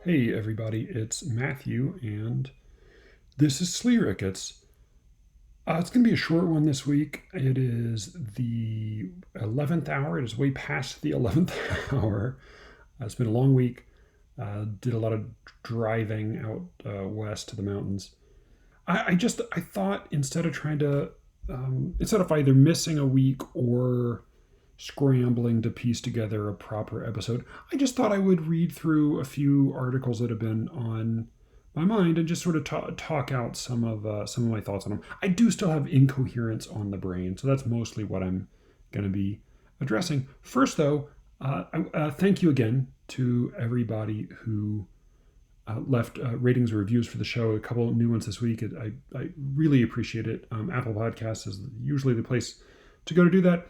Hey everybody, it's Matthew, and this is SLEERICKETS. It's going to be a short one this week. It is the 11th hour. It is way past the 11th hour. It's been a long week. Did a lot of driving out west to the mountains. I thought instead of either missing a week or scrambling to piece together a proper episode, I just thought I would read through a few articles that have been on my mind and just sort of talk out some of my thoughts on them. I do still have incoherence on the brain, so that's mostly what I'm going to be addressing. First, though, thank you again to everybody who left ratings or reviews for the show. A couple of new ones this week. I really appreciate it. Apple Podcasts is usually the place to go to do that.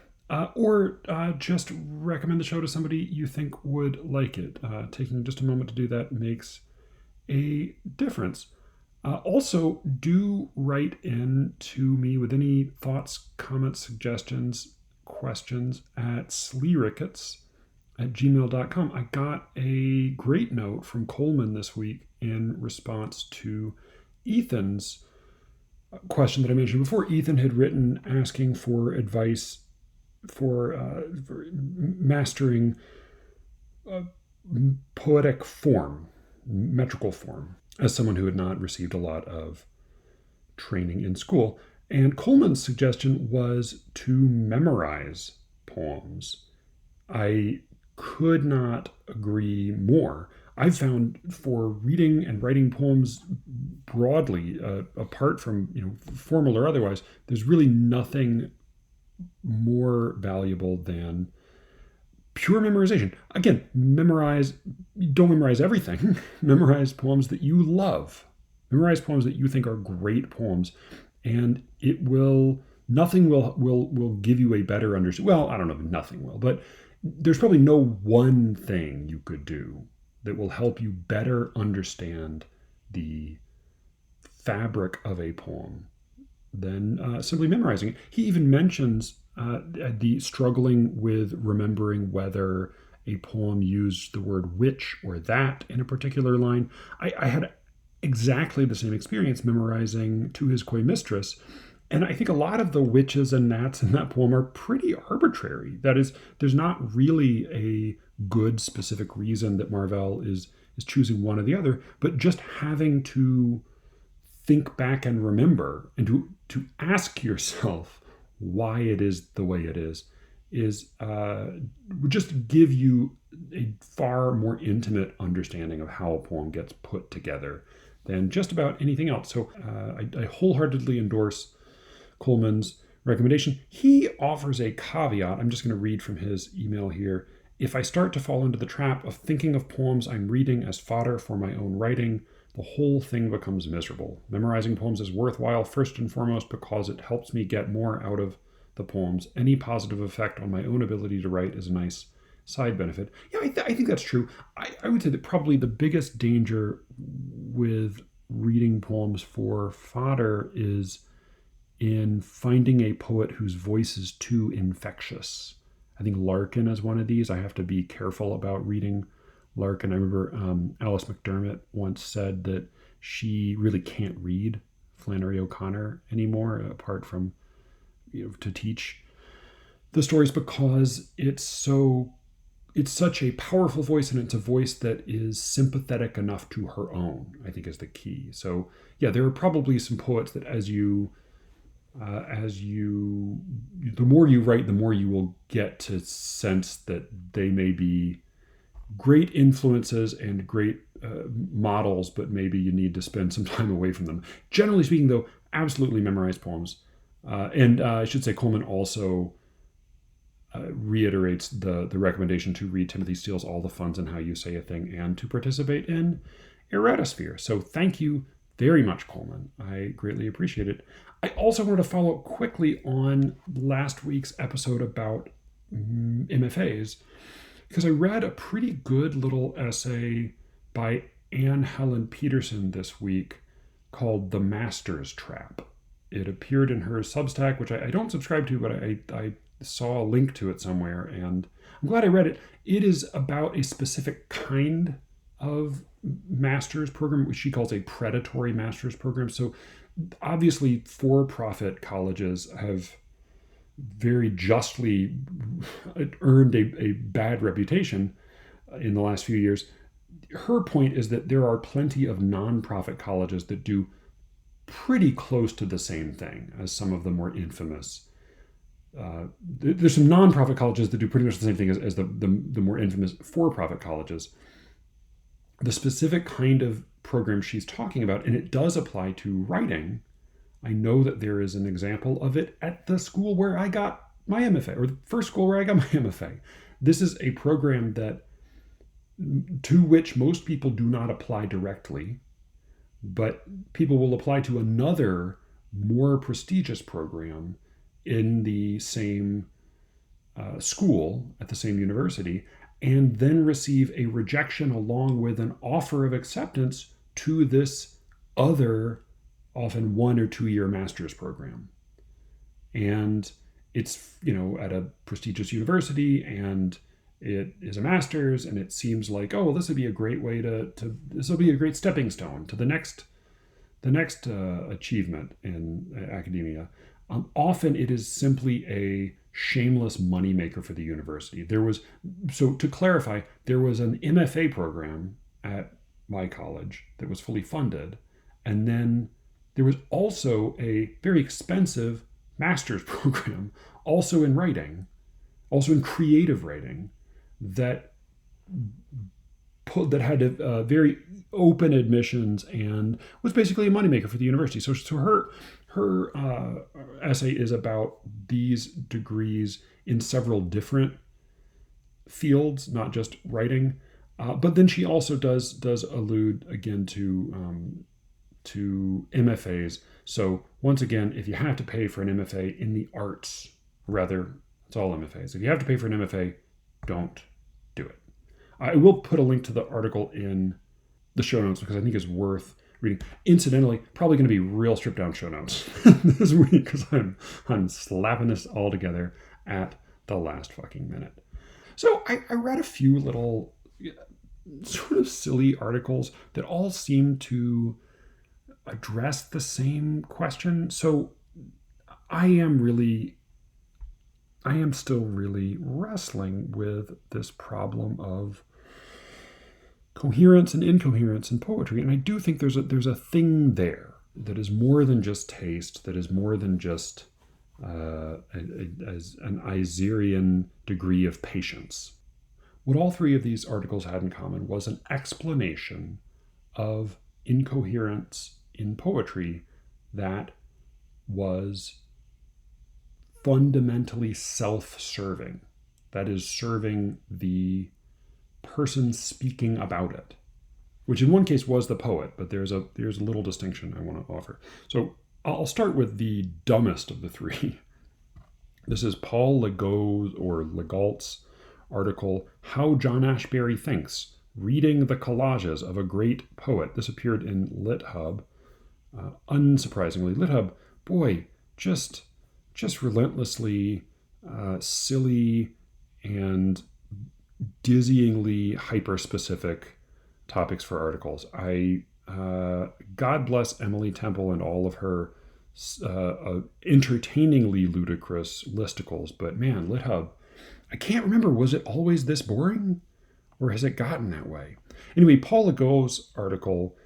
Or just recommend the show to somebody you think would like it. Taking just a moment to do that makes a difference. Also, do write in to me with any thoughts, comments, suggestions, questions at SLEERICKETS@gmail.com. I got a great note from Coleman this week in response to Ethan's question that I mentioned before. Ethan had written asking for advice for mastering poetic form, metrical form, as someone who had not received a lot of training in school. And Coleman's suggestion was to memorize poems. I could not agree more. I've found for reading and writing poems broadly, apart from formal or otherwise, there's really nothing more valuable than pure memorization. Again, don't memorize everything. Memorize poems that you love. Memorize poems that you think are great poems, and nothing will give you a better understanding. Well, I don't know if nothing will, but there's probably no one thing you could do that will help you better understand the fabric of a poem than simply memorizing it. He even mentions the struggling with remembering whether a poem used the word which or that in a particular line. I had exactly the same experience memorizing To His Coy Mistress. And I think a lot of the whiches and that's in that poem are pretty arbitrary. That is, there's not really a good specific reason that Marvell is choosing one or the other, but just having to think back and remember and to ask yourself why it is the way it is would just give you a far more intimate understanding of how a poem gets put together than just about anything else. So I wholeheartedly endorse Coleman's recommendation. He offers a caveat. I'm just going to read from his email here. If I start to fall into the trap of thinking of poems I'm reading as fodder for my own writing, the whole thing becomes miserable. Memorizing poems is worthwhile first and foremost because it helps me get more out of the poems. Any positive effect on my own ability to write is a nice side benefit. Yeah, I think that's true. I would say that probably the biggest danger with reading poems for fodder is in finding a poet whose voice is too infectious. I think Larkin is one of these. I have to be careful about reading Larkin. I remember Alice McDermott once said that she really can't read Flannery O'Connor anymore, apart from to teach the stories, because it's such a powerful voice, and it's a voice that is sympathetic enough to her own, I think, is the key. So yeah, there are probably some poets that the more you write, the more you will get to sense that they may be great influences and great models, but maybe you need to spend some time away from them. Generally speaking, though, absolutely memorize poems. And I should say Coleman also reiterates the recommendation to read Timothy Steele's All the Funds and How You Say a Thing and to participate in Erratosphere. So thank you very much, Coleman. I greatly appreciate it. I also wanted to follow up quickly on last week's episode about MFAs, because I read a pretty good little essay by Anne Helen Peterson this week called The Master's Trap. It appeared in her Substack, which I don't subscribe to, but I saw a link to it somewhere, and I'm glad I read it. It is about a specific kind of master's program, which she calls a predatory master's program. So obviously, for-profit colleges have very justly earned a bad reputation in the last few years. Her point is that there are plenty of nonprofit colleges that do pretty close to the same thing as some of the more infamous. There's some nonprofit colleges that do pretty much the same thing as the more infamous for-profit colleges. The specific kind of program she's talking about, and it does apply to writing. I know that there is an example of it at the school where I got my MFA, or the first school where I got my MFA. This is a program to which most people do not apply directly, but people will apply to another more prestigious program in the same school at the same university, and then receive a rejection along with an offer of acceptance to this other, often 1 or 2 year master's program. And it's, at a prestigious university, and it is a master's, and it seems like, oh, well, this would be a great way this will be a great stepping stone to the next achievement in academia. Often it is simply a shameless moneymaker for the university. So to clarify, there was an MFA program at my college that was fully funded, and then there was also a very expensive master's program, also in writing, also in creative writing, that had very open admissions and was basically a moneymaker for the university. So her essay is about these degrees in several different fields, not just writing. But then she also does allude again to MFAs. So once again, if you have to pay for an MFA in the arts, rather, it's all MFAs. If you have to pay for an MFA, don't do it. I will put a link to the article in the show notes because I think it's worth reading. Incidentally, probably going to be real stripped down show notes this week because I'm slapping this all together at the last fucking minute. So I read a few little sort of silly articles that all seem to address the same question. So I am still really wrestling with this problem of coherence and incoherence in poetry, and I do think there's a thing there that is more than just taste, that is more than just as an Eiserian degree of patience. What all three of these articles had in common was an explanation of incoherence in poetry that was fundamentally self-serving. That is, serving the person speaking about it, which in one case was the poet, but there's a little distinction I want to offer. So I'll start with the dumbest of the three. This is Paul Legault's article, How John Ashbery Thinks, Reading the Collages of a Great Poet. This appeared in LitHub. Unsurprisingly, LitHub, boy, just relentlessly silly and dizzyingly hyper-specific topics for articles. God bless Emily Temple and all of her entertainingly ludicrous listicles, but man, LitHub, I can't remember, was it always this boring, or has it gotten that way? Anyway, Paul Legault's article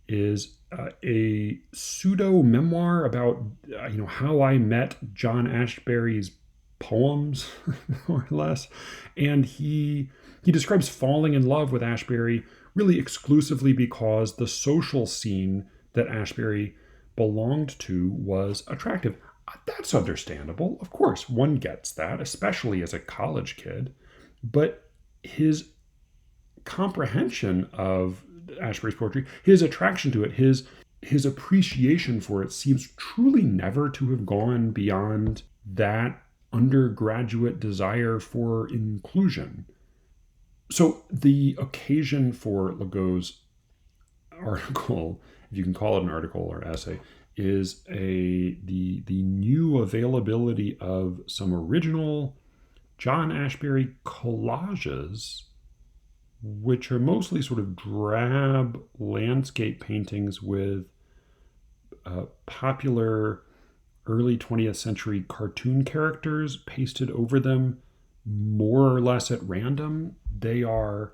is a pseudo memoir about how I met John Ashbery's poems, more or less, and he describes falling in love with Ashbery really exclusively because the social scene that Ashbery belonged to was attractive. That's understandable. Of course, one gets that, especially as a college kid. But his comprehension of Ashbery's poetry, his attraction to it, his appreciation for it seems truly never to have gone beyond that undergraduate desire for inclusion. So the occasion for Legault's article, if you can call it an article or essay, is the new availability of some original John Ashbery collages which are mostly sort of drab landscape paintings with popular early 20th century cartoon characters pasted over them more or less at random. They are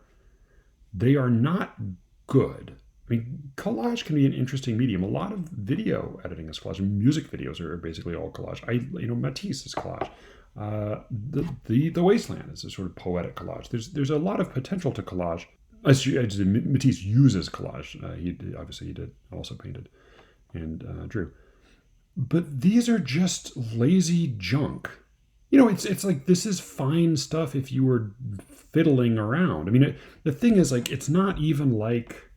not good. I mean, collage can be an interesting medium. A lot of video editing is collage. Music videos are basically all collage. Matisse is collage. The Wasteland is a sort of poetic collage. There's a lot of potential to collage. Matisse uses collage. He did also painted and drew. But these are just lazy junk. It's like, this is fine stuff if you were fiddling around. I mean, the thing is, like, it's not even like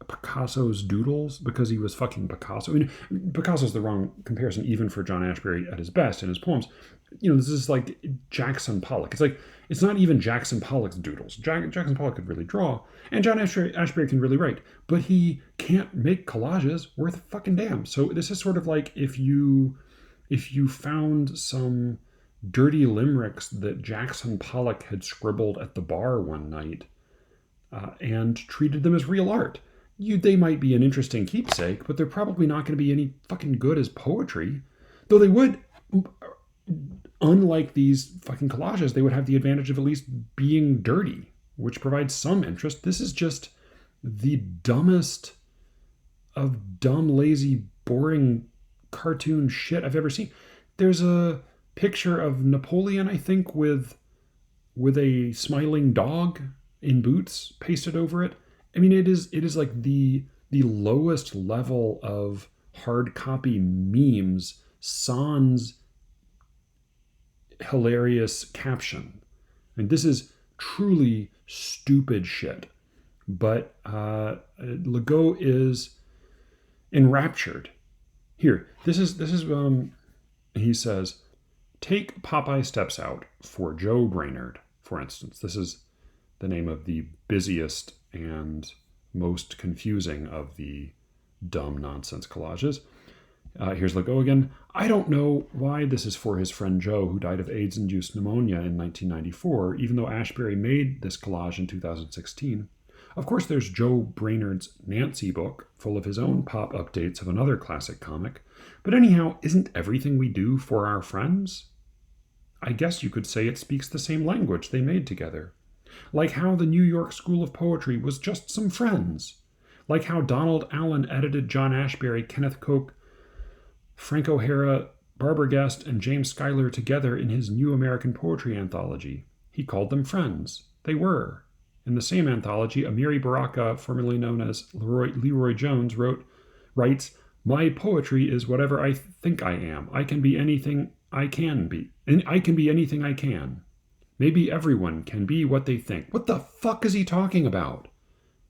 Picasso's doodles, because he was fucking Picasso. I mean, Picasso's the wrong comparison even for John Ashbery at his best in his poems. This is like Jackson Pollock. It's not even Jackson Pollock's doodles. Jackson Pollock could really draw, and John Ashbery can really write, but he can't make collages worth a fucking damn. So this is sort of like if you found some dirty limericks that Jackson Pollock had scribbled at the bar one night and treated them as real art. They might be an interesting keepsake, but they're probably not going to be any fucking good as poetry. Though they would, unlike these fucking collages, they would have the advantage of at least being dirty, which provides some interest. This is just the dumbest of dumb, lazy, boring cartoon shit I've ever seen. There's a picture of Napoleon, I think, with a smiling dog in boots pasted over it. I mean, it is like the lowest level of hard copy memes sans hilarious caption. I mean, this is truly stupid shit. But Legault is enraptured. Here, this is he says, take Popeye Steps Out for Joe Brainerd, for instance. This is the name of the busiest and most confusing of the dumb nonsense collages. Here's Legault again. I don't know why this is for his friend Joe, who died of AIDS-induced pneumonia in 1994, even though Ashbery made this collage in 2016. Of course, there's Joe Brainerd's Nancy book, full of his own pop updates of another classic comic. But anyhow, isn't everything we do for our friends? I guess you could say it speaks the same language they made together. Like how the New York School of Poetry was just some friends. Like how Donald Allen edited John Ashbery, Kenneth Koch, Frank O'Hara, Barbara Guest, and James Schuyler together in his New American Poetry anthology. He called them friends. They were. In the same anthology, Amiri Baraka, formerly known as Leroy Jones, writes, "My poetry is whatever I think I am. I can be anything I can be. And I can be anything I can. Maybe everyone can be what they think." What the fuck is he talking about?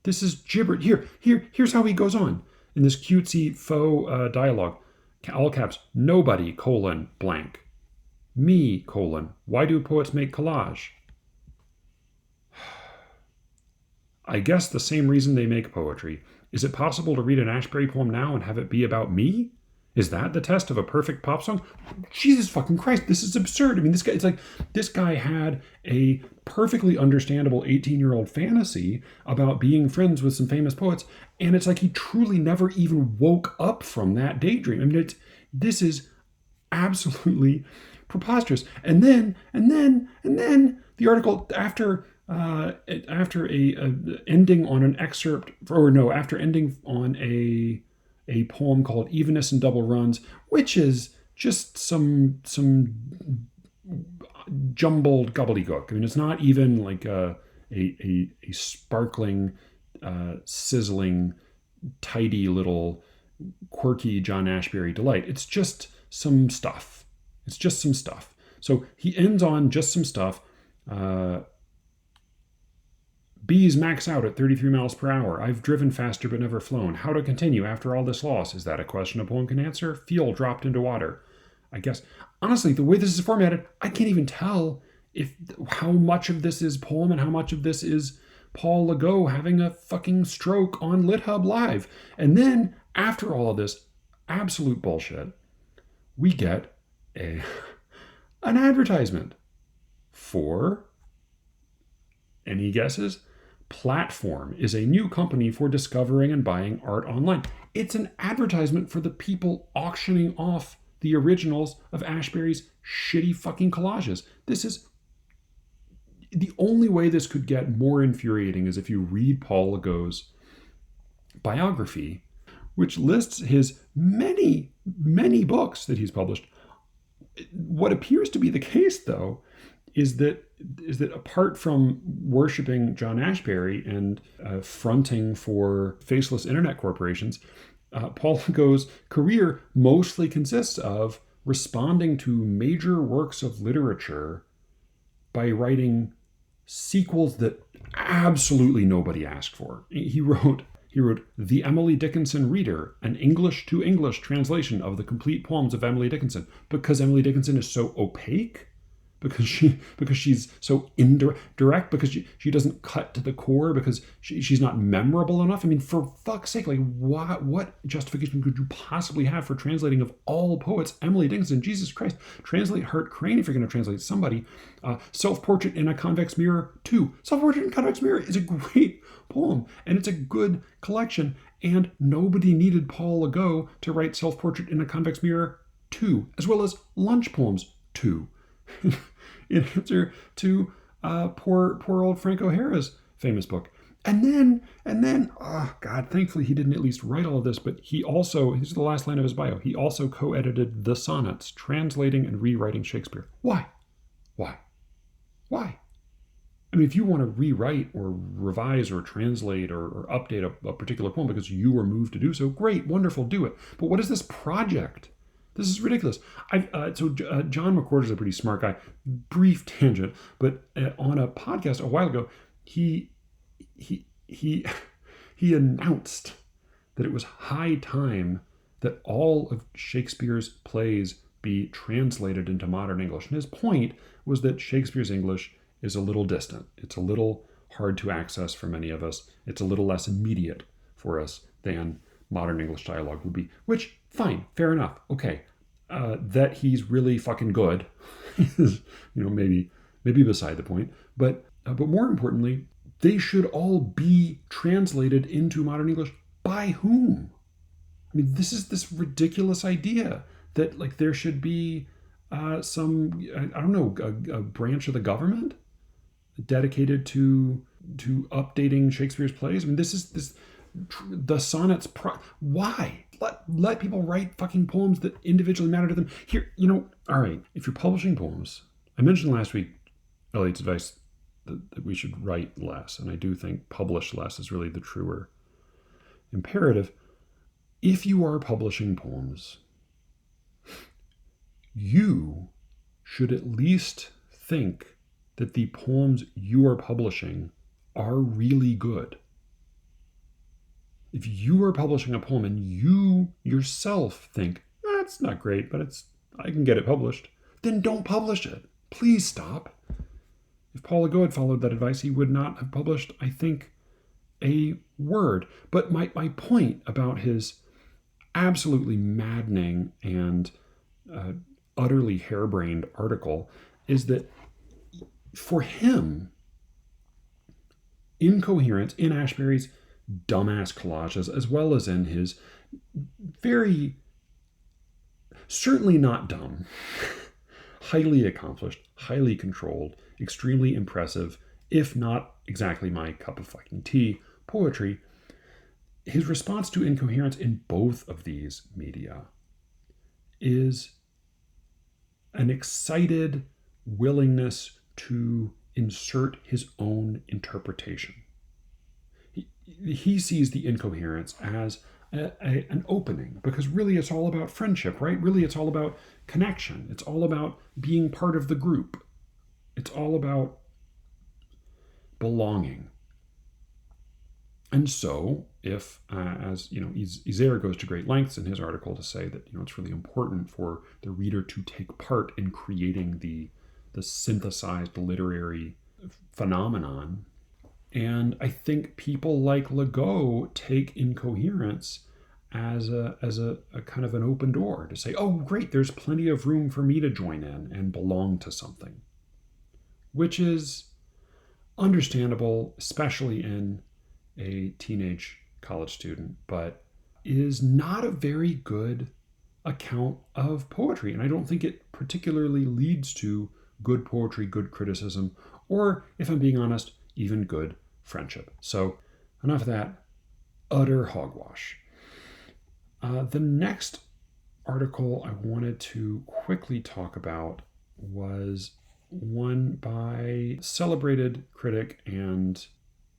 This is gibberish. Here's how he goes on in this cutesy faux dialogue. All caps, nobody, blank. Me, why do poets make collage? I guess the same reason they make poetry. Is it possible to read an Ashbery poem now and have it be about me? Is that the test of a perfect pop song? Jesus fucking Christ, this is absurd. I mean, this guy had a perfectly understandable 18-year-old fantasy about being friends with some famous poets, and it's like he truly never even woke up from that daydream. I mean, this is absolutely preposterous. And then the article after ending on an excerpt, after ending on a poem called Evenness and Double Runs, which is just some jumbled gobbledygook. I mean, it's not even like a sparkling, sizzling, tidy little quirky John Ashbery delight. It's just some stuff. So he ends on just some stuff. Bees max out at 33 miles per hour. I've driven faster but never flown. How to continue after all this loss? Is that a question a poem can answer? Fuel dropped into water. I guess, honestly, the way this is formatted, I can't even tell how much of this is poem and how much of this is Paul Legault having a fucking stroke on LitHub Live. And then, after all of this absolute bullshit, we get an advertisement for, any guesses? Platform is a new company for discovering and buying art online. It's an advertisement for the people auctioning off the originals of Ashbery's shitty fucking collages. This is the only way this could get more infuriating is if you read Paul Legault's biography, which lists his many, many books that he's published. What appears to be the case, though, is that apart from worshiping John Ashbery and fronting for faceless internet corporations, Paul Legault's career mostly consists of responding to major works of literature by writing sequels that absolutely nobody asked for. He wrote The Emily Dickinson Reader, an English to English translation of the complete poems of Emily Dickinson, because Emily Dickinson is so opaque, because she's so indirect, because she doesn't cut to the core, because she's not memorable enough. I mean, for fuck's sake, like what justification could you possibly have for translating of all poets Emily Dickinson? Jesus Christ, translate Hart Crane if you're going to translate somebody. Self-Portrait in a Convex Mirror 2. Self-Portrait in a Convex Mirror is a great poem, and it's a good collection, and nobody needed Paul Legault to write Self-Portrait in a Convex Mirror 2, as well as Lunch Poems 2. In answer to poor old Frank O'Hara's famous book. And then, oh God, thankfully he didn't at least write all of this, but he also, this is the last line of his bio, he also co-edited the Sonnets, translating and rewriting Shakespeare. Why? I mean, if you want to rewrite or revise or translate or update a particular poem because you were moved to do so, great, wonderful, do it. But what is this project? This is ridiculous. John McWhorter's a pretty smart guy. Brief tangent, but on a podcast a while ago, he announced that it was high time that all of Shakespeare's plays be translated into modern English. And his point was that Shakespeare's English is a little distant. It's a little hard to access for many of us. It's a little less immediate for us than modern English dialogue would be, which, fine, fair enough, okay. That he's really fucking good is, maybe beside the point. But more importantly, they should all be translated into modern English. By whom? I mean, this is this ridiculous idea that like there should be some, I don't know, a branch of the government dedicated to updating Shakespeare's plays. I mean, the sonnets. Why? Let people write fucking poems that individually matter to them. Here, all right, if you're publishing poems, I mentioned last week Eliot's advice that we should write less, and I do think publish less is really the truer imperative. If you are publishing poems, you should at least think that the poems you are publishing are really good. If you are publishing a poem and you yourself think, that's not great, but I can get it published, then don't publish it. Please stop. If Paul Legault had followed that advice, he would not have published, I think, a word. But my point about his absolutely maddening and utterly harebrained article is that for him, incoherence in Ashbery's dumbass collages, as well as in his very, certainly not dumb, highly accomplished, highly controlled, extremely impressive, if not exactly my cup of fucking tea, poetry, his response to incoherence in both of these media is an excited willingness to insert his own interpretation. He sees the incoherence as an opening, because really it's all about friendship, right? Really it's all about connection. It's all about being part of the group. It's all about belonging. And so if, as Isaiah goes to great lengths in his article to say that it's really important for the reader to take part in creating the synthesized literary phenomenon. And I think people like Legault take incoherence as a kind of an open door to say, oh, great, there's plenty of room for me to join in and belong to something. which is understandable, especially in a teenage college student, but is not a very good account of poetry. And I don't think it particularly leads to good poetry, good criticism, or, if I'm being honest, even good friendship. So, enough of that. Utter hogwash. The next article I wanted to quickly talk about was one by celebrated critic and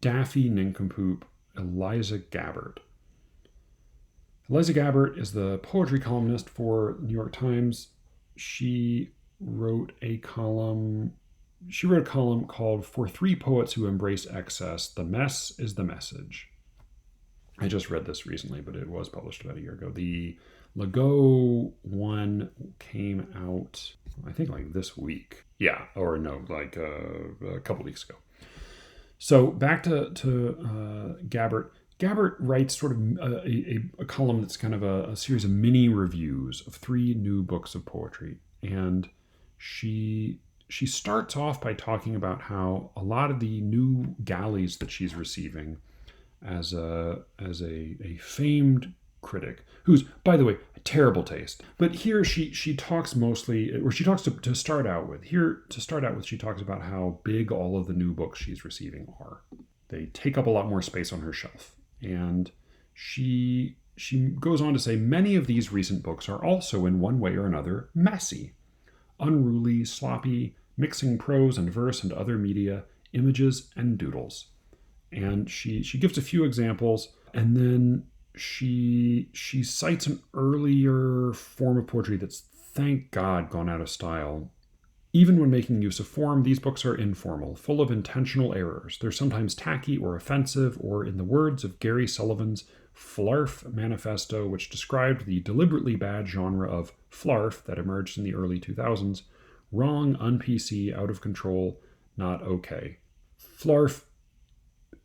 daffy nincompoop Eliza Gabbard. Eliza Gabbard is the poetry columnist for New York Times. She wrote a column called "For Three Poets Who Embrace Excess, the Mess is the Message." I just read this recently, but it was published about a year ago. The Legault one came out, I think, like this week. Yeah, or no, like a couple weeks ago. So back to Gabbard. Gabbard writes sort of a column that's kind of a series of mini reviews of 3 new books of poetry. And she starts off by talking about how a lot of the new galleys that she's receiving as a famed critic, who's, by the way, a terrible taste. But here she talks mostly, or she talks to start out with. She talks about how big all of the new books she's receiving are. They take up a lot more space on her shelf. And she goes on to say, many of these recent books are also in one way or another messy, unruly, sloppy, mixing prose and verse and other media, images and doodles. And she gives a few examples, and then she cites an earlier form of poetry that's, thank God, gone out of style. Even when making use of form, these books are informal, full of intentional errors. They're sometimes tacky or offensive, or, in the words of Gary Sullivan's Flarf Manifesto, which described the deliberately bad genre of flarf that emerged in the early 2000s, wrong, un-PC, out of control, not okay. Flarf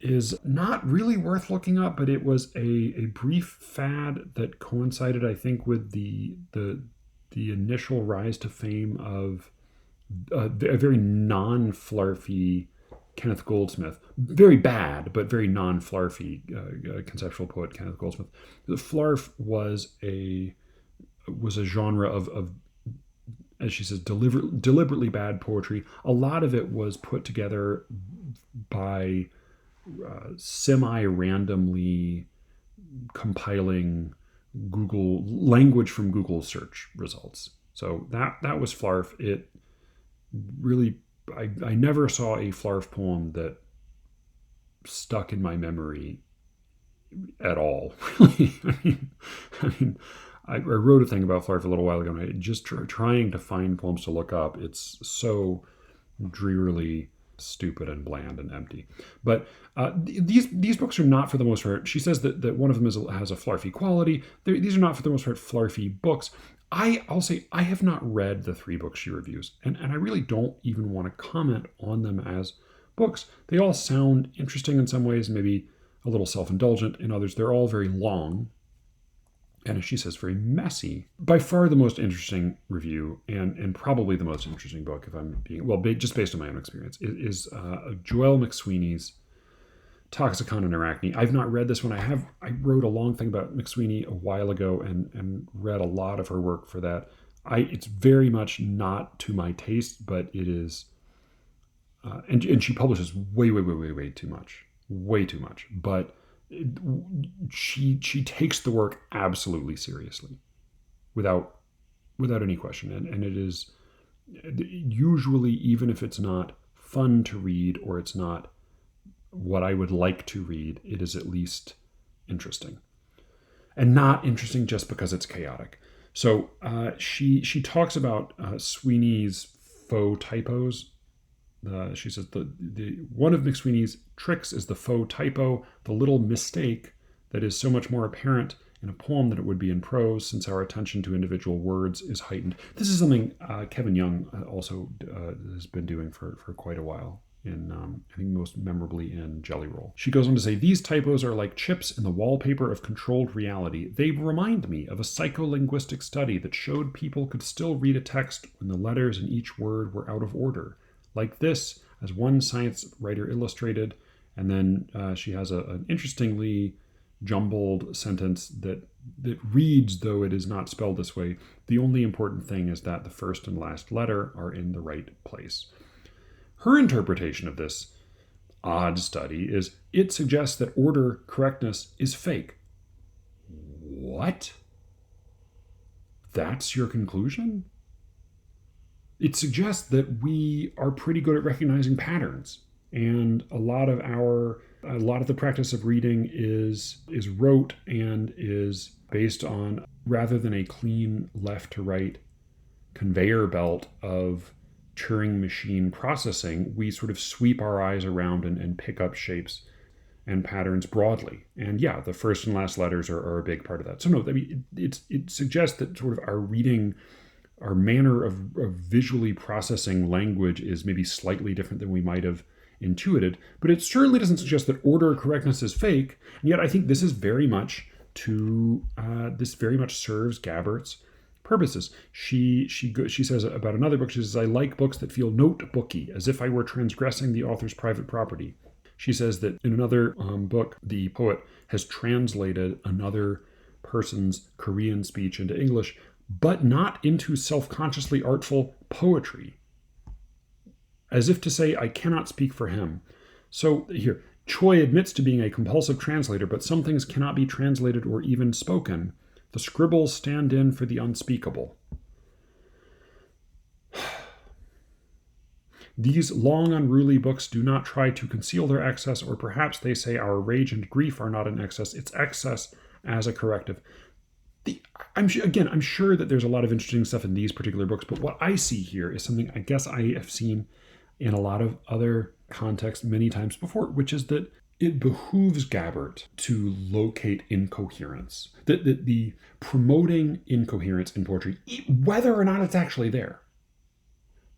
is not really worth looking up, but it was a brief fad that coincided, I think, with the initial rise to fame of a very non-flarfy Kenneth Goldsmith. Very bad, but very non-flarfy conceptual poet Kenneth Goldsmith. The flarf was a genre of, as she says, deliberately bad poetry. A lot of it was put together by semi-randomly compiling Google language from Google search results. So that was flarf. It really, I never saw a flarf poem that stuck in my memory at all. Really, I wrote a thing about flarf a little while ago, and I just trying to find poems to look up. It's so drearily stupid and bland and empty. But these books are not, for the most part, she says that one of them has a flarfy quality. These are not, for the most part, flarfy books. I'll say I have not read the 3 books she reviews, and I really don't even want to comment on them as books. They all sound interesting in some ways, maybe a little self-indulgent in others. They're all very long, and as she says, very messy. By far the most interesting review, and probably the most interesting book, if I'm being, well, just based on my own experience, is Joelle McSweeney's Toxicon and Arachne. I've not read this one. I wrote a long thing about McSweeney a while ago and read a lot of her work for that. It's very much not to my taste, but it is, and she publishes way too much. Way too much. But she takes the work absolutely seriously, without any question. And it is usually, even if it's not fun to read or it's not what I would like to read, it is at least interesting. And not interesting just because it's chaotic. So she talks about Sweeney's faux typos. She says the one of McSweeney's tricks is the faux typo, the little mistake that is so much more apparent in a poem than it would be in prose, since our attention to individual words is heightened. This is something Kevin Young also has been doing for quite a while, in I think most memorably in Jelly Roll. She goes on to say, these typos are like chips in the wallpaper of controlled reality. They remind me of a psycholinguistic study that showed people could still read a text when the letters in each word were out of order. like this, as one science writer illustrated. And then she has an interestingly jumbled sentence that reads, though it is not spelled this way, the only important thing is that the first and last letter are in the right place. Her interpretation of this odd study is it suggests that order correctness is fake. What? That's your conclusion? It suggests that we are pretty good at recognizing patterns, and a lot of the practice of reading is rote and is based on, rather than a clean left to right conveyor belt of Turing machine processing, we sort of sweep our eyes around and pick up shapes and patterns broadly. And yeah, the first and last letters are a big part of that. So no, I mean, it suggests that sort of our reading, our manner of visually processing language is maybe slightly different than we might have intuited, but it certainly doesn't suggest that order correctness is fake. And yet I think this is very much serves Gabbert's purposes. She says about another book, she says, I like books that feel notebooky, as if I were transgressing the author's private property. She says that in another book, the poet has translated another person's Korean speech into English, but not into self-consciously artful poetry, as if to say, I cannot speak for him. So here, Choi admits to being a compulsive translator, but some things cannot be translated or even spoken. The scribbles stand in for the unspeakable. These long, unruly books do not try to conceal their excess, or perhaps they say our rage and grief are not an excess. It's excess as a corrective. I'm sure that there's a lot of interesting stuff in these particular books, but what I see here is something I guess I have seen in a lot of other contexts many times before, which is that it behooves Gabbert to locate incoherence. The promoting incoherence in poetry, whether or not it's actually there,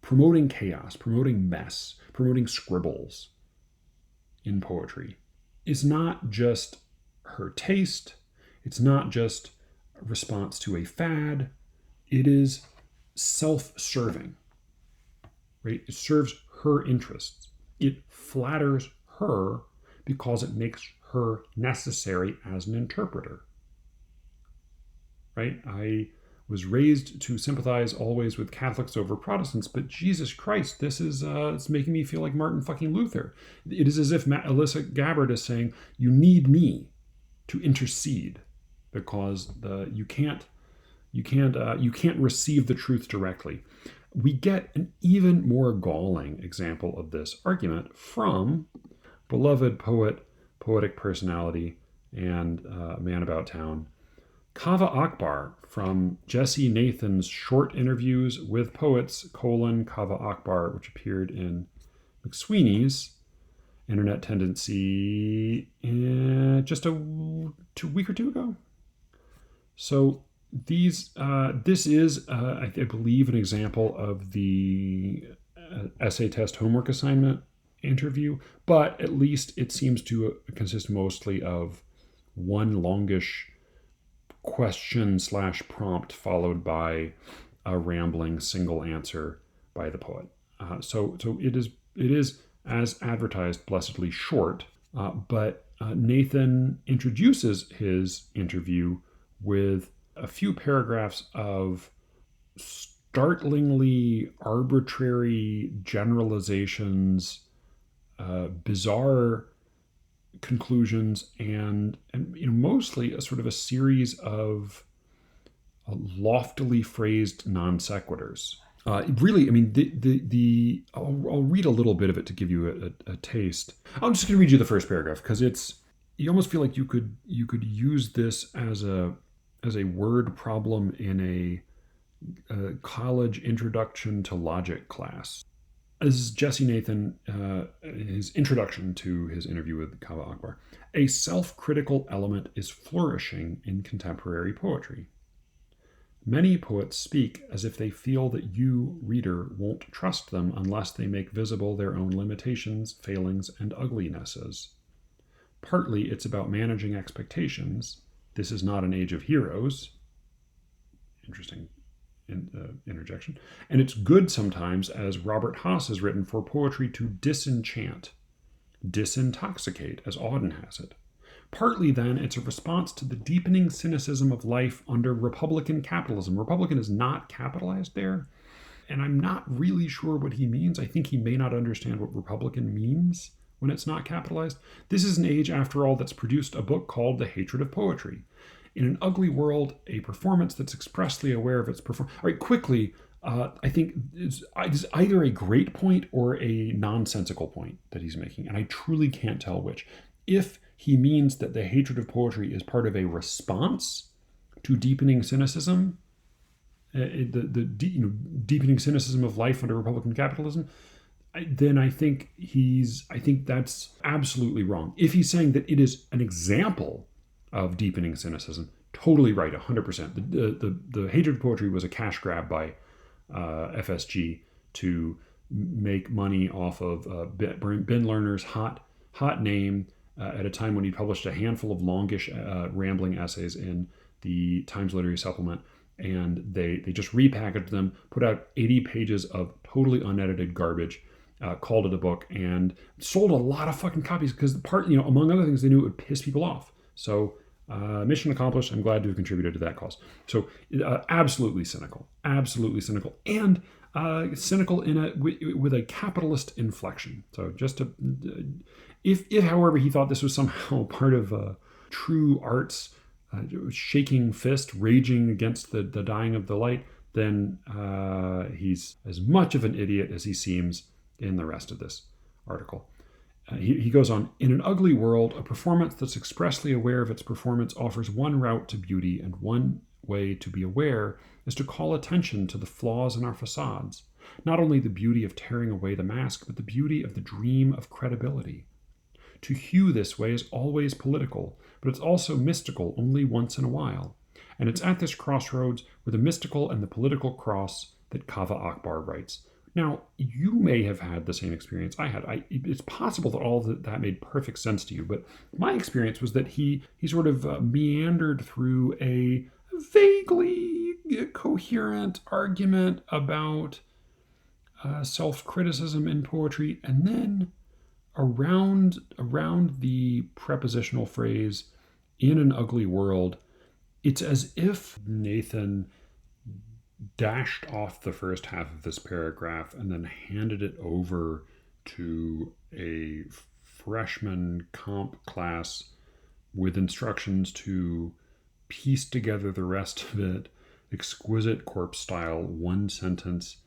promoting chaos, promoting mess, promoting scribbles in poetry is not just her taste. It's not just a response to a fad. It is self-serving, right? It serves her interests. It flatters her because it makes her necessary as an interpreter, right? I was raised to sympathize always with Catholics over Protestants, but Jesus Christ, this is it's making me feel like Martin fucking Luther. It is as if Alyssa Gabbert is saying, you need me to intercede because you can't receive the truth directly. We get an even more galling example of this argument from beloved poet, poetic personality, and man about town, Kaveh Akbar, from Jesse Nathan's Short Interviews with Poets, Kaveh Akbar, which appeared in McSweeney's Internet Tendency just a week or two ago. So this is, I believe, an example of the essay test homework assignment interview, but at least it seems to consist mostly of one longish question/prompt followed by a rambling single answer by the poet. So it is as advertised, blessedly short, but Nathan introduces his interview with a few paragraphs of startlingly arbitrary generalizations, bizarre conclusions, and mostly a sort of a series of loftily phrased non sequiturs. Really, I mean, I'll read a little bit of it to give you a taste. I'm just going to read you the first paragraph because you almost feel like you could use this as a word problem in a college introduction to logic class. This is Jesse Nathan, his introduction to his interview with Kaveh Akbar. A self-critical element is flourishing in contemporary poetry. Many poets speak as if they feel that you, reader, won't trust them unless they make visible their own limitations, failings, and uglinesses. Partly it's about managing expectations. This is not an age of heroes. Interesting interjection. And it's good sometimes, as Robert Haas has written, for poetry to disenchant, disintoxicate, as Auden has it. Partly, then, it's a response to the deepening cynicism of life under Republican capitalism. Republican is not capitalized there, and I'm not really sure what he means. I think he may not understand what Republican means when it's not capitalized. This is an age, after all, that's produced a book called The Hatred of Poetry. In an ugly world, a performance that's expressly aware of its performance. All right, quickly, I think it's either a great point or a nonsensical point that he's making, and I truly can't tell which. If he means that the hatred of poetry is part of a response to deepening cynicism, deepening cynicism of life under Republican capitalism, then I think that's absolutely wrong. If he's saying that it is an example of deepening cynicism, totally right, 100%. The hatred of poetry was a cash grab by FSG to make money off of Ben Lerner's hot name at a time when he published a handful of longish, rambling essays in the Times Literary Supplement, and they just repackaged them, put out 80 pages of totally unedited garbage, called it a book, and sold a lot of fucking copies because among other things, they knew it would piss people off. So mission accomplished. I'm glad to have contributed to that cause. So absolutely cynical, and cynical with a capitalist inflection. So just to, if however he thought this was somehow part of true art's shaking fist raging against the dying of the light, then he's as much of an idiot as he seems in the rest of this article. He goes on, in an ugly world, a performance that's expressly aware of its performance offers one route to beauty, and one way to be aware is to call attention to the flaws in our facades. Not only the beauty of tearing away the mask, but the beauty of the dream of credibility. To hew this way is always political, but it's also mystical only once in a while. And it's at this crossroads where the mystical and the political cross that Kaveh Akbar writes. Now, you may have had the same experience I had. It's possible that all that made perfect sense to you, but my experience was that he sort of meandered through a vaguely coherent argument about self-criticism in poetry, and then around the prepositional phrase, in an ugly world, it's as if Nathan dashed off the first half of this paragraph and then handed it over to a freshman comp class with instructions to piece together the rest of it, exquisite corpse style, one sentence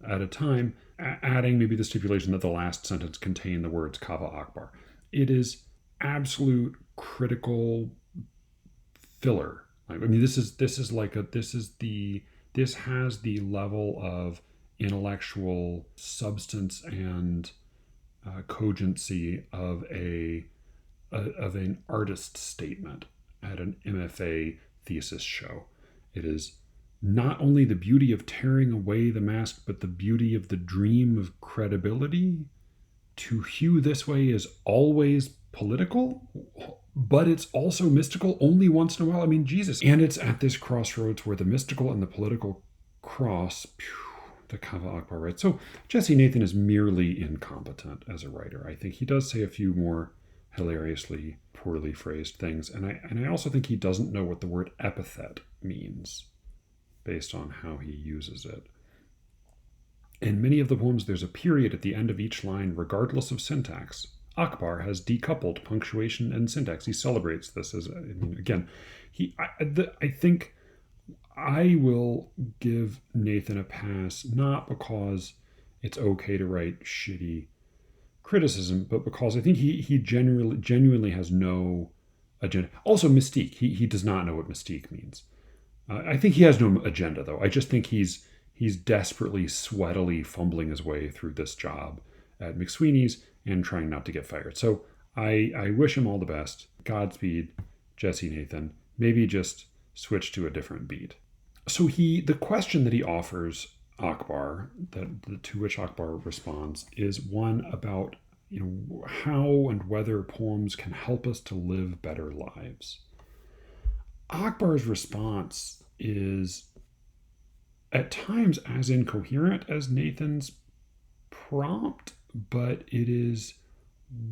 at a time, adding maybe the stipulation that the last sentence contain the words Kaveh Akbar. It is absolute critical filler. I mean, this has the level of intellectual substance and cogency of an artist statement at an MFA thesis show. It is not only the beauty of tearing away the mask, but the beauty of the dream of credibility. To hew this way is always political, but it's also mystical only once in a while. I mean, Jesus. And it's at this crossroads where the mystical and the political cross, the Kaveh Akbar writes. So Jesse Nathan is merely incompetent as a writer. I think he does say a few more hilariously poorly phrased things. And I also think he doesn't know what the word epithet means based on how he uses it. In many of the poems, there's a period at the end of each line, regardless of syntax. Akbar has decoupled punctuation and syntax. He celebrates this as, I think I will give Nathan a pass, not because it's okay to write shitty criticism, but because I think he genuinely has no agenda. Also, mystique. He does not know what mystique means. I think he has no agenda, though. I just think he's desperately, sweatily fumbling his way through this job at McSweeney's and trying not to get fired. So I wish him all the best. Godspeed, Jesse Nathan. Maybe just switch to a different beat. So the question that he offers Akbar, to which Akbar responds, is one about how and whether poems can help us to live better lives. Akbar's response is at times as incoherent as Nathan's prompt, but it is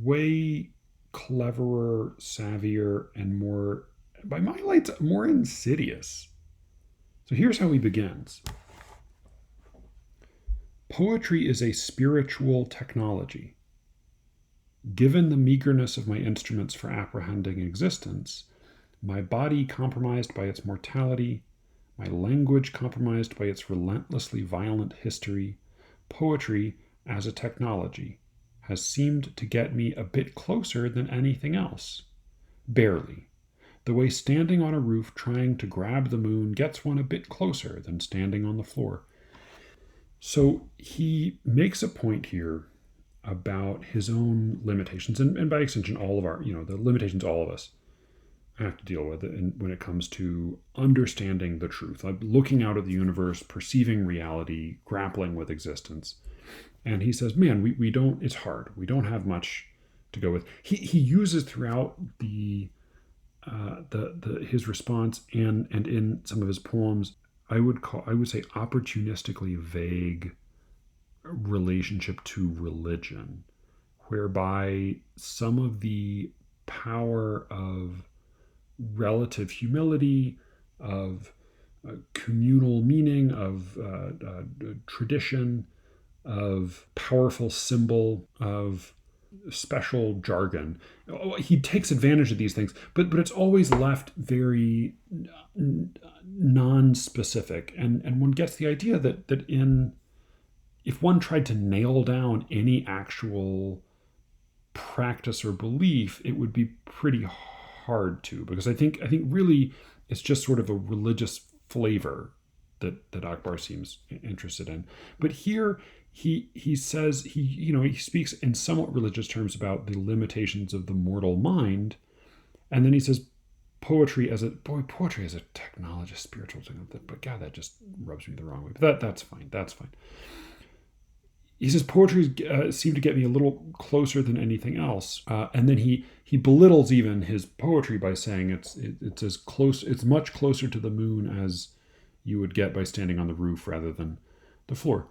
way cleverer, savvier, and more, by my lights, more insidious. So here's how he begins. Poetry is a spiritual technology. Given the meagerness of my instruments for apprehending existence, my body compromised by its mortality, my language compromised by its relentlessly violent history, poetry, as a technology, has seemed to get me a bit closer than anything else. Barely. The way standing on a roof trying to grab the moon gets one a bit closer than standing on the floor. So he makes a point here about his own limitations, and by extension, all of our, the limitations all of us have to deal with it when it comes to understanding the truth, like looking out at the universe, perceiving reality, grappling with existence. And he says, man, we don't, it's hard. We don't have much to go with. He uses throughout his response and in some of his poems, I would say opportunistically vague relationship to religion, whereby some of the power of relative humility, of communal meaning, of tradition, of powerful symbol, of special jargon. He takes advantage of these things, but it's always left very non-specific, and one gets the idea that if one tried to nail down any actual practice or belief, it would be pretty hard to, because I think really it's just sort of a religious flavor that Akbar seems interested in. But here he says he speaks in somewhat religious terms about the limitations of the mortal mind, and then he says poetry as a technology, spiritual thing. But God, that just rubs me the wrong way. But that's fine. That's fine. He says poetry seemed to get me a little closer than anything else, and then he belittles even his poetry by saying it's as close, it's much closer to the moon as you would get by standing on the roof rather than the floor.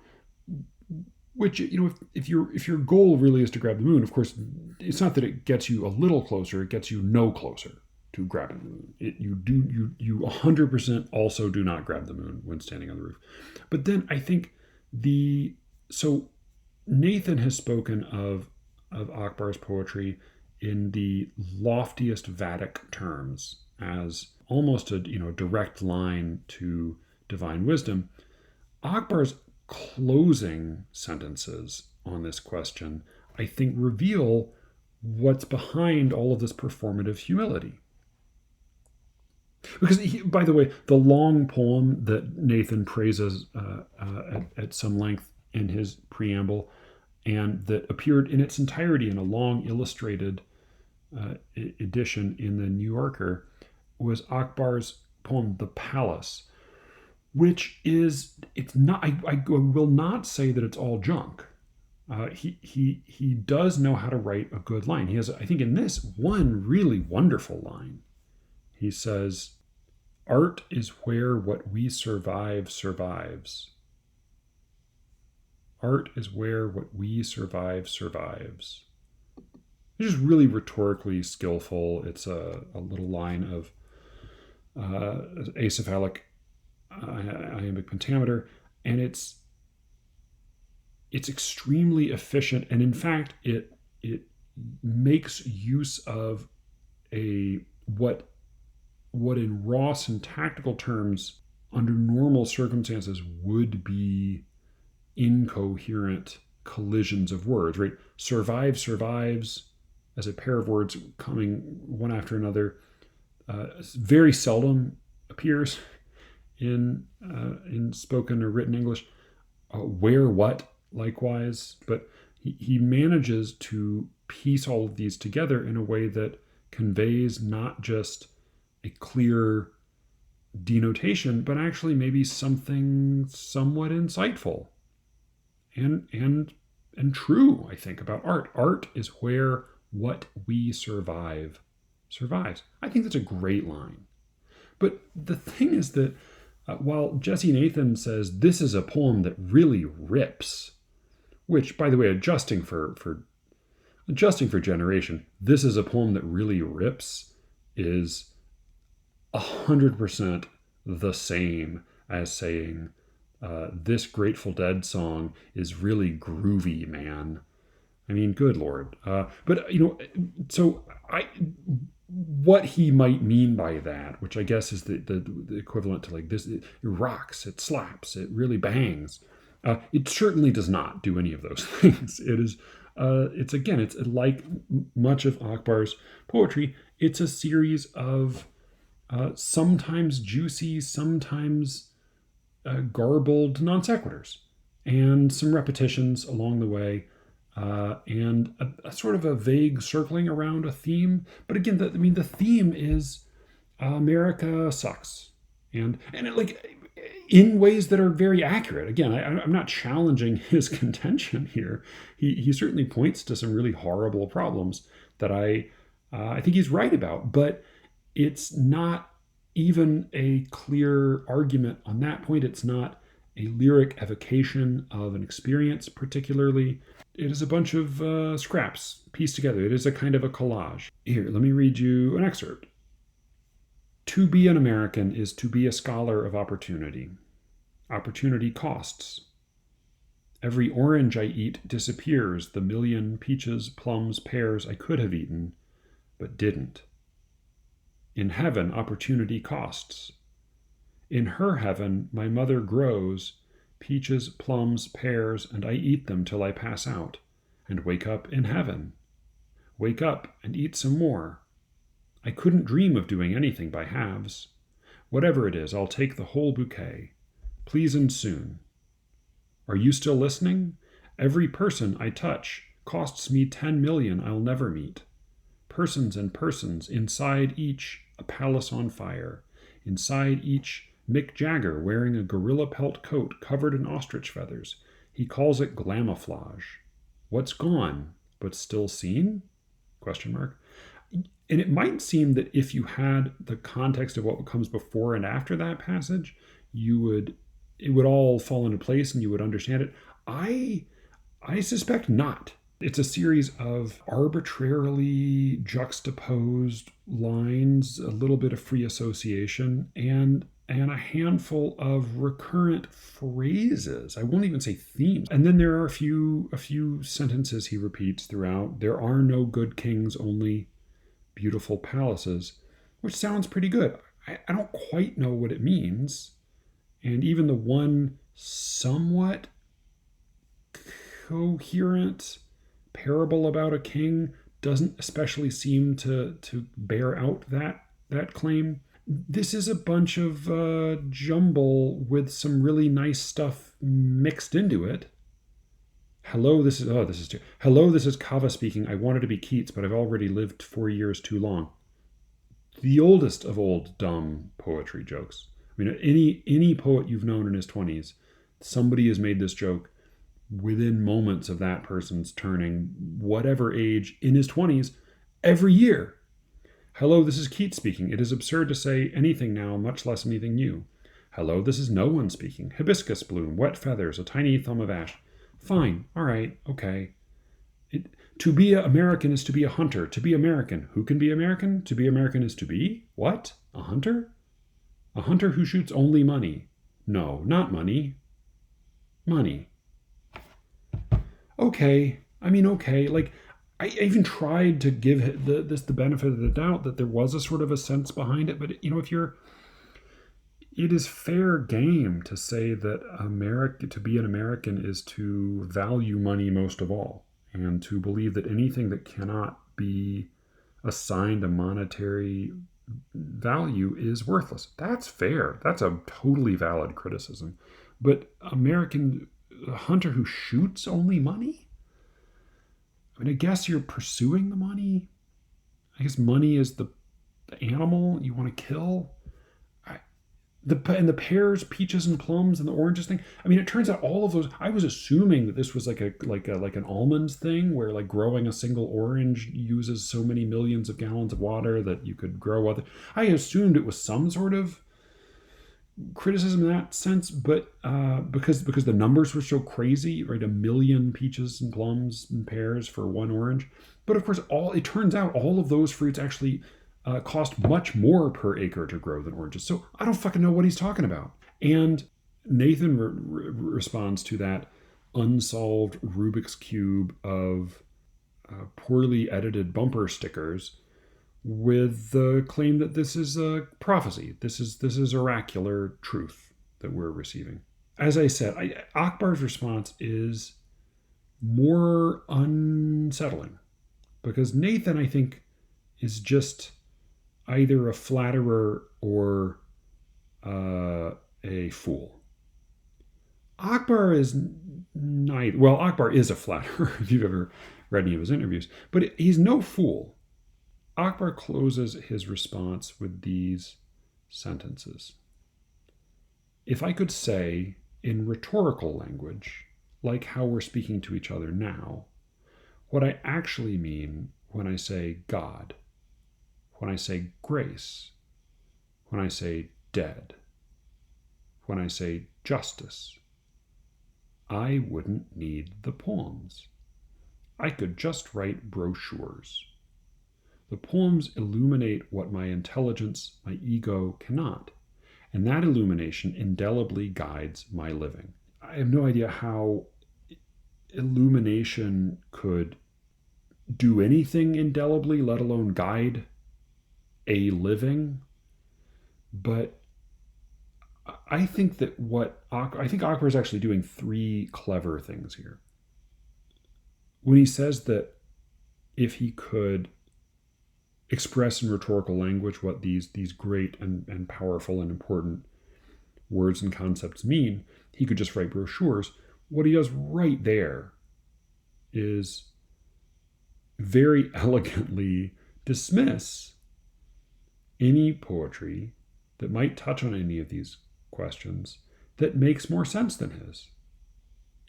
Which, if your goal really is to grab the moon, of course, it's not that it gets you a little closer; it gets you no closer to grabbing the moon. You 100% also do not grab the moon when standing on the roof. But then I think Nathan has spoken of Akbar's poetry in the loftiest Vedic terms as almost a direct line to divine wisdom. Akbar's closing sentences on this question, I think, reveal what's behind all of this performative humility. Because, by the way, the long poem that Nathan praises at some length in his preamble, and that appeared in its entirety in a long illustrated edition in the New Yorker, was Akbar's poem "The Palace," which is, it's not, I will not say that it's all junk. He does know how to write a good line. He has, I think, in this one really wonderful line. He says, "Art is where what we survive survives. Art is where what we survive survives." It's just really rhetorically skillful. It's a little line of acephalic iambic pentameter, and it's extremely efficient, and in fact it makes use of what in raw syntactical terms under normal circumstances would be incoherent collisions of words, right? Survive, survives, as a pair of words coming one after another, very seldom appears in spoken or written English. Where, what, likewise. But he manages to piece all of these together in a way that conveys not just a clear denotation, but actually maybe something somewhat insightful and true, I think, about art. Art is where what we survive survives. I think that's a great line. But the thing is that While Jesse Nathan says this is a poem that really rips, which, by the way, adjusting for generation, this is a poem that really rips is 100% the same as saying this Grateful Dead song is really groovy, man. I mean, good lord. But so what he might mean by that, which I guess is the equivalent to like this, it rocks, it slaps, it really bangs. It certainly does not do any of those things. It's like much of Akbar's poetry. It's a series of sometimes juicy, sometimes garbled non sequiturs, and some repetitions along the way, and a sort of a vague circling around a theme. But again, the theme is America sucks, and it, like in ways that are very accurate. Again, I'm not challenging his contention here. He certainly points to some really horrible problems that I think he's right about, but it's not even a clear argument on that point. It's not a lyric evocation of an experience particularly. It is a bunch of scraps pieced together. It is a kind of a collage. Here, let me read you an excerpt. To be an American is to be a scholar of opportunity. Opportunity costs. Every orange I eat disappears the million peaches, plums, pears I could have eaten, but didn't. In heaven, opportunity costs. In her heaven, my mother grows peaches, plums, pears, and I eat them till I pass out, and wake up in heaven. Wake up and eat some more. I couldn't dream of doing anything by halves. Whatever it is, I'll take the whole bouquet. Please and soon. Are you still listening? Every person I touch costs me 10 million I'll never meet. Persons and persons, inside each a palace on fire. Inside each Mick Jagger wearing a gorilla pelt coat covered in ostrich feathers. He calls it glamouflage. What's gone, but still seen? Question mark. And it might seem that if you had the context of what comes before and after that passage, it would all fall into place and you would understand it. I suspect not. It's a series of arbitrarily juxtaposed lines, a little bit of free association, and a handful of recurrent phrases. I won't even say themes. And then there are a few sentences he repeats throughout. There are no good kings, only beautiful palaces, which sounds pretty good. I don't quite know what it means. And even the one somewhat coherent parable about a king doesn't especially seem to bear out that claim. This is a bunch of jumble with some really nice stuff mixed into it. Hello, this is Kava speaking. I wanted to be Keats, but I've already lived 4 years too long. The oldest of old dumb poetry jokes. I mean, any poet you've known in his 20s, somebody has made this joke within moments of that person's turning whatever age in his 20s every year. Hello, this is Keats speaking. It is absurd to say anything now, much less anything new. Hello, this is no one speaking. Hibiscus bloom, wet feathers, a tiny thumb of ash. Fine, all right, okay. To be American is to be a hunter. To be American, who can be American? To be American is to be, what? A hunter? A hunter who shoots only money. No, not money. Money. Okay. Like, I even tried to give this the benefit of the doubt that there was a sort of a sense behind it. But, it is fair game to say that to be an American is to value money most of all, and to believe that anything that cannot be assigned a monetary value is worthless. That's fair. That's a totally valid criticism. But a hunter who shoots only money? I mean, I guess you're pursuing the money. I guess money is the animal you want to kill. And the pears, peaches, and plums, and the oranges thing. I mean, it turns out all of those. I was assuming that this was like an almonds thing, where like growing a single orange uses so many millions of gallons of water that you could grow other. I assumed it was some sort of criticism in that sense, but because the numbers were so crazy, right? 1,000,000 peaches and plums and pears for one orange. But of course, all it turns out all of those fruits actually cost much more per acre to grow than oranges. So I don't fucking know what he's talking about. And Nathan responds to that unsolved Rubik's Cube of poorly edited bumper stickers with the claim that this is a prophecy. This is oracular truth that we're receiving. As I said, Akbar's response is more unsettling because Nathan, I think, is just either a flatterer or a fool. Akbar is neither. Well, Akbar is a flatterer if you've ever read any of his interviews, but he's no fool. Akbar closes his response with these sentences. If I could say in rhetorical language, like how we're speaking to each other now, what I actually mean when I say God, when I say grace, when I say dead, when I say justice, I wouldn't need the poems. I could just write brochures. The poems illuminate what my intelligence, my ego cannot, and that illumination indelibly guides my living. I have no idea how illumination could do anything indelibly, let alone guide a living, but I think that I think Akbar is actually doing three clever things here. When he says that if he could express in rhetorical language what these great and powerful and important words and concepts mean, he could just write brochures. What he does right there is very elegantly dismiss any poetry that might touch on any of these questions that makes more sense than his.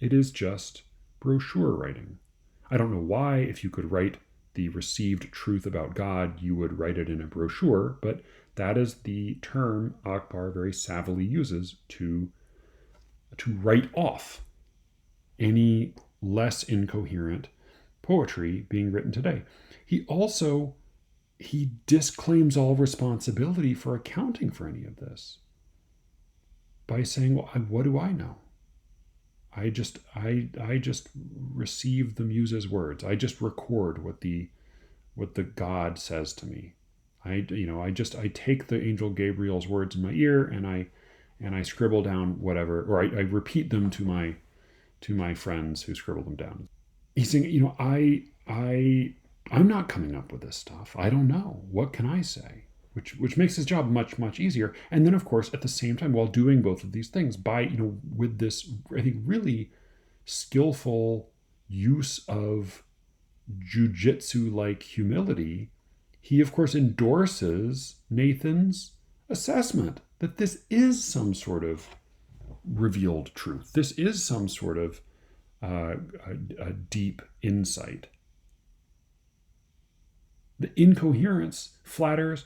It is just brochure writing. I don't know why, if you could write the received truth about God, you would write it in a brochure, but that is the term Akbar very savvily uses to write off any less incoherent poetry being written today. He disclaims all responsibility for accounting for any of this by saying, well, what do I know? I just receive the muse's words. I just record what the God says to me. I take the angel Gabriel's words in my ear and I scribble down whatever, or I repeat them to my friends who scribble them down. He's saying, I'm not coming up with this stuff. I don't know. What can I say? Which makes his job much, much easier. And then, of course, at the same time, while doing both of these things, with this, I think, really skillful use of jujitsu-like humility, he, of course, endorses Nathan's assessment that this is some sort of revealed truth. This is some sort of a deep insight. The incoherence flatters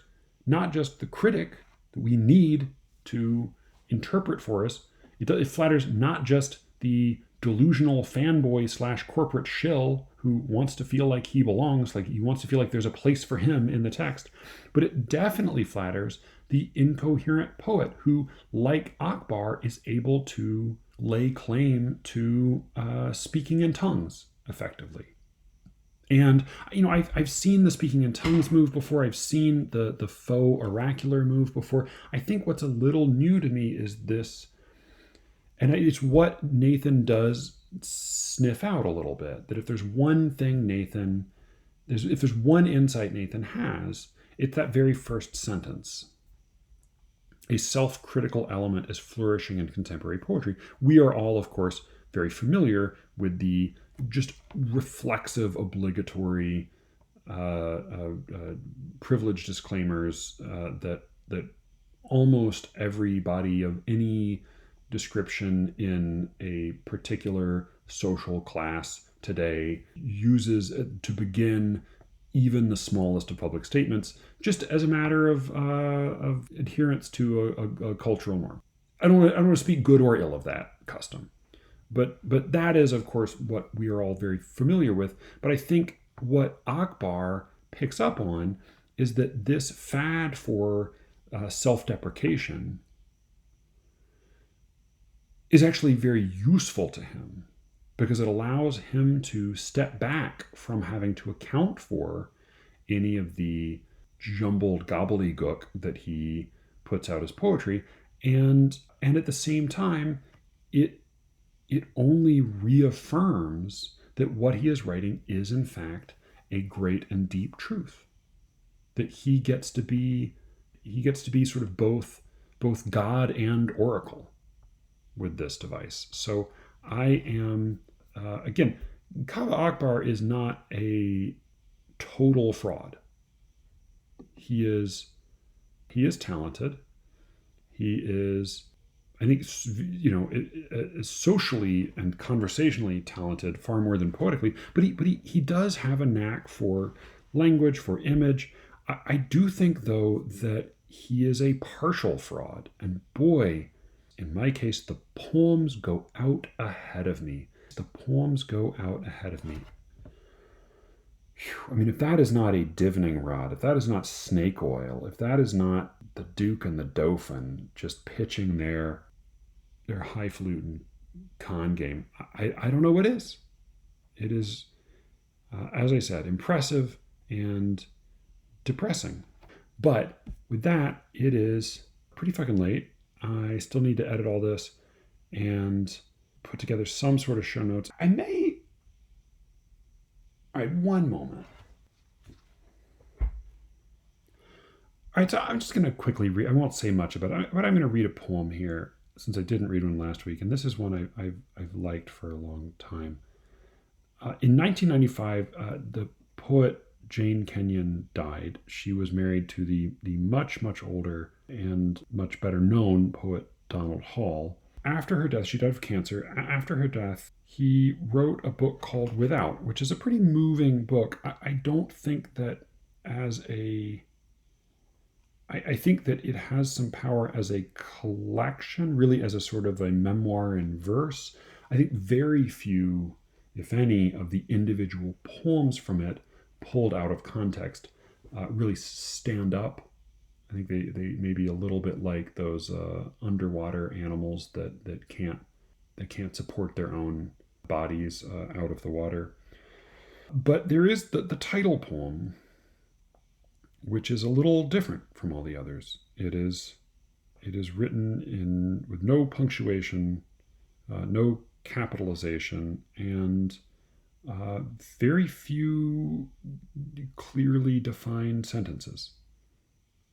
not just the critic that we need to interpret for us, it flatters not just the delusional fanboy / corporate shill who wants to feel like he belongs, like he wants to feel like there's a place for him in the text, but it definitely flatters the incoherent poet who, like Akbar, is able to lay claim to speaking in tongues effectively. And, I've seen the speaking in tongues move before. I've seen the faux oracular move before. I think what's a little new to me is this, and it's what Nathan does sniff out a little bit, that if there's one thing if there's one insight Nathan has, it's that very first sentence. A self-critical element is flourishing in contemporary poetry. We are all, of course, very familiar with the just reflexive, obligatory privilege disclaimers that almost everybody of any description in a particular social class today uses to begin even the smallest of public statements, just as a matter of adherence to a cultural norm. I don't want to speak good or ill of that custom, but that is, of course, what we are all very familiar with. But I think what Akbar picks up on is that this fad for self-deprecation is actually very useful to him because it allows him to step back from having to account for any of the jumbled gobbledygook that he puts out as poetry, and at the same time, it it only reaffirms that what he is writing is in fact a great and deep truth. That he gets to be sort of both God and oracle with this device. So I am again, Kava Akbar is not a total fraud. He is talented. He is, I think, socially and conversationally talented far more than poetically. But he does have a knack for language, for image. I do think though that he is a partial fraud, and boy, in my case, the poems go out ahead of me. The poems go out ahead of me. I mean, if that is not a divining rod, if that is not snake oil, if that is not the Duke and the Dauphin just pitching their highfalutin con game, I don't know what is. It is, as I said, impressive and depressing. But with that, it is pretty fucking late. I still need to edit all this and put together some sort of show notes. I may. All right, one moment. All right, so I'm just going to quickly read. I won't say much about it, but I'm going to read a poem here since I didn't read one last week, and this is one I've liked for a long time. In 1995, the poet Jane Kenyon died. She was married to the much, much older and much better known poet Donald Hall. After her death, she died of cancer. After her death, he wrote a book called Without, which is a pretty moving book. I don't think that I think that it has some power as a collection, really as a sort of a memoir in verse. I think very few, if any, of the individual poems from it pulled out of context really stand up. I think they may be a little bit like those underwater animals that can't support their own bodies out of the water. But there is the title poem, which is a little different from all the others. It is written with no punctuation, no capitalization, and very few clearly defined sentences.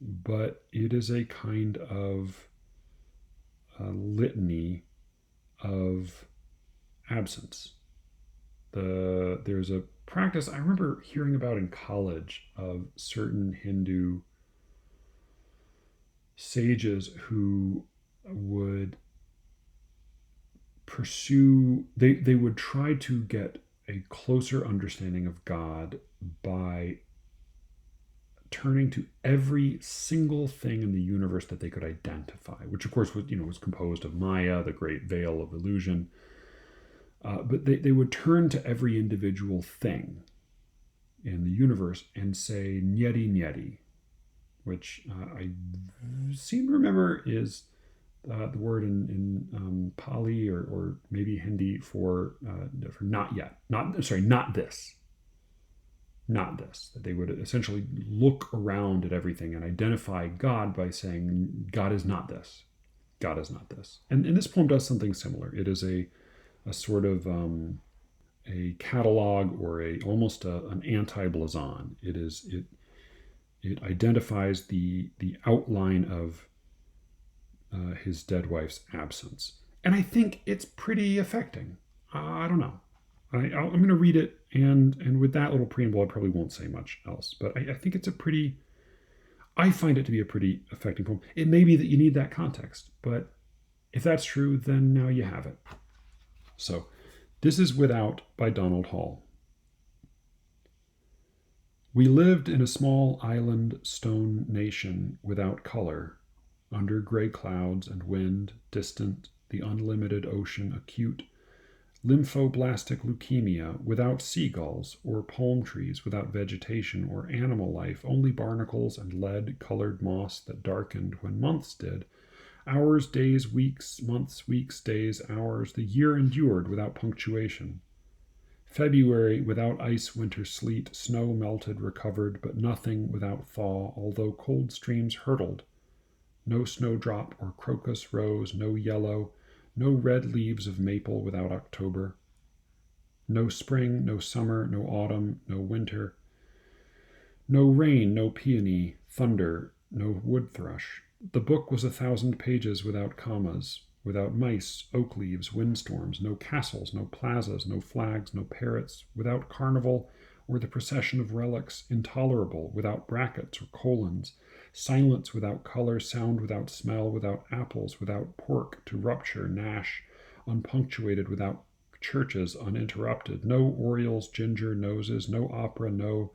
But it is a kind of litany of absence. There's a practice I remember hearing about in college of certain Hindu sages who would they would try to get a closer understanding of God by turning to every single thing in the universe that they could identify, which of course was composed of Maya, the great veil of illusion. But they would turn to every individual thing in the universe and say "nyeti nyeti," which I seem to remember is the word in Pali or maybe Hindi for not yet, not this. Not this. That they would essentially look around at everything and identify God by saying, God is not this. God is not this. And this poem does something similar. It is a sort of a catalog or almost an anti-blazon. It identifies the outline of his dead wife's absence. And I think it's pretty affecting. I don't know. I'm going to read it, and with that little preamble, I probably won't say much else. But I think I find it to be a pretty affecting poem. It may be that you need that context, but if that's true, then now you have it. So, this is Without by Donald Hall. We lived in a small island stone nation without color, Under gray clouds and wind, distant, the unlimited ocean acute, lymphoblastic leukemia without seagulls or palm trees, without vegetation or animal life, only barnacles and lead-colored moss that darkened when months did. Hours, days, weeks, months, weeks, days, hours, the year endured without punctuation. February without ice, winter, sleet, snow melted, recovered, but nothing without thaw, although cold streams hurtled. No snowdrop or crocus rose, no yellow, no red leaves of maple without October. No spring, no summer, no autumn, no winter. No rain, no peony, thunder, no wood thrush. The book was 1,000 pages without commas, without mice, oak leaves, windstorms, no castles, no plazas, no flags, no parrots, without carnival or the procession of relics, intolerable, without brackets or colons, silence without color, sound without smell, without apples, without pork to rupture, gnash, unpunctuated, without churches uninterrupted, no Orioles, ginger, noses, no opera, no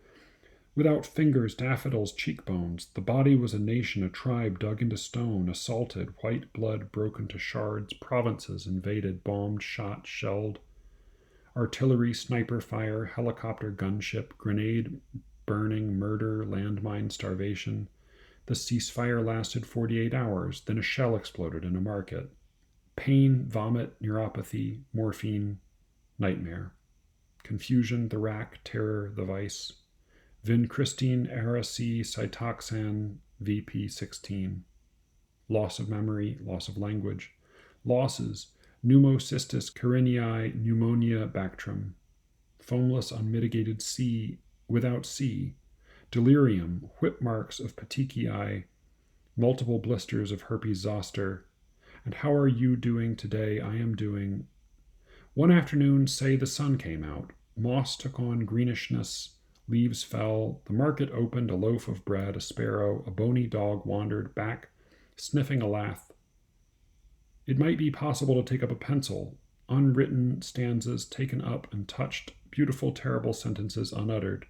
without fingers, daffodils, cheekbones. The body was a nation, a tribe dug into stone, assaulted, white blood broken to shards, provinces invaded, bombed, shot, shelled. Artillery, sniper fire, helicopter, gunship, grenade, burning, murder, landmine, starvation. The ceasefire lasted 48 hours, then a shell exploded in a market. Pain, vomit, neuropathy, morphine, nightmare. Confusion, the rack, terror, the vice. Vincristine, Ara C, Cytoxan, VP16. Loss of memory, loss of language. Losses, pneumocystis carinii, pneumonia, Bactrim. Foamless, unmitigated C, without C. Delirium, whip marks of petechiae, multiple blisters of herpes zoster. And how are you doing today? I am doing. One afternoon, say the sun came out. Moss took on greenishness. Leaves fell. The market opened. A loaf of bread, a sparrow, a bony dog wandered back, sniffing a lath. It might be possible to take up a pencil. Unwritten stanzas taken up and touched. Beautiful, terrible sentences unuttered.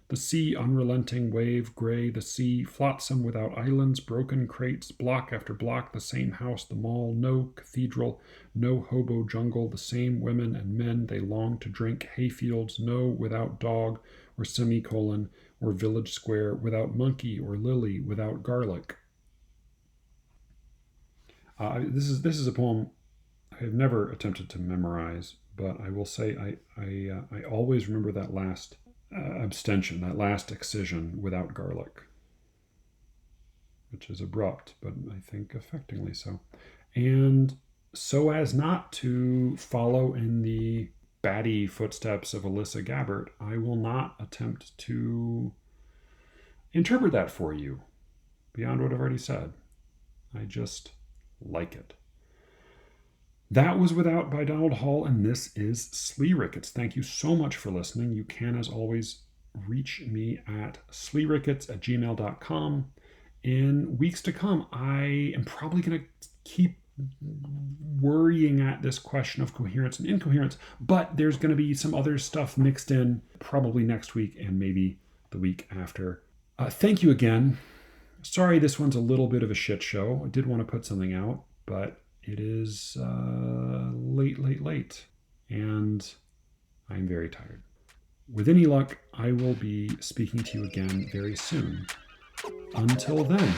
The sea, unrelenting, wave, gray, the sea, flotsam without islands, broken crates, block after block, the same house, the mall, no cathedral, no hobo jungle, the same women and men they long to drink, hayfields, no without dog or semicolon or village square, without monkey or lily, without garlic. This is a poem I have never attempted to memorize, but I will say I always remember that last abstention, that last excision, without garlic, which is abrupt, but I think affectingly so. And so as not to follow in the batty footsteps of Alyssa Gabbert, I will not attempt to interpret that for you beyond what I've already said. I just like it. That was Without by Donald Hall, and this is SLEERICKETS. Thank you so much for listening. You can, as always, reach me at SLEERICKETS@gmail.com. In weeks to come, I am probably going to keep worrying at this question of coherence and incoherence, but there's going to be some other stuff mixed in probably next week and maybe the week after. Thank you again. Sorry this one's a little bit of a shit show. I did want to put something out, but it is late, and I'm very tired. With any luck, I will be speaking to you again very soon. Until then.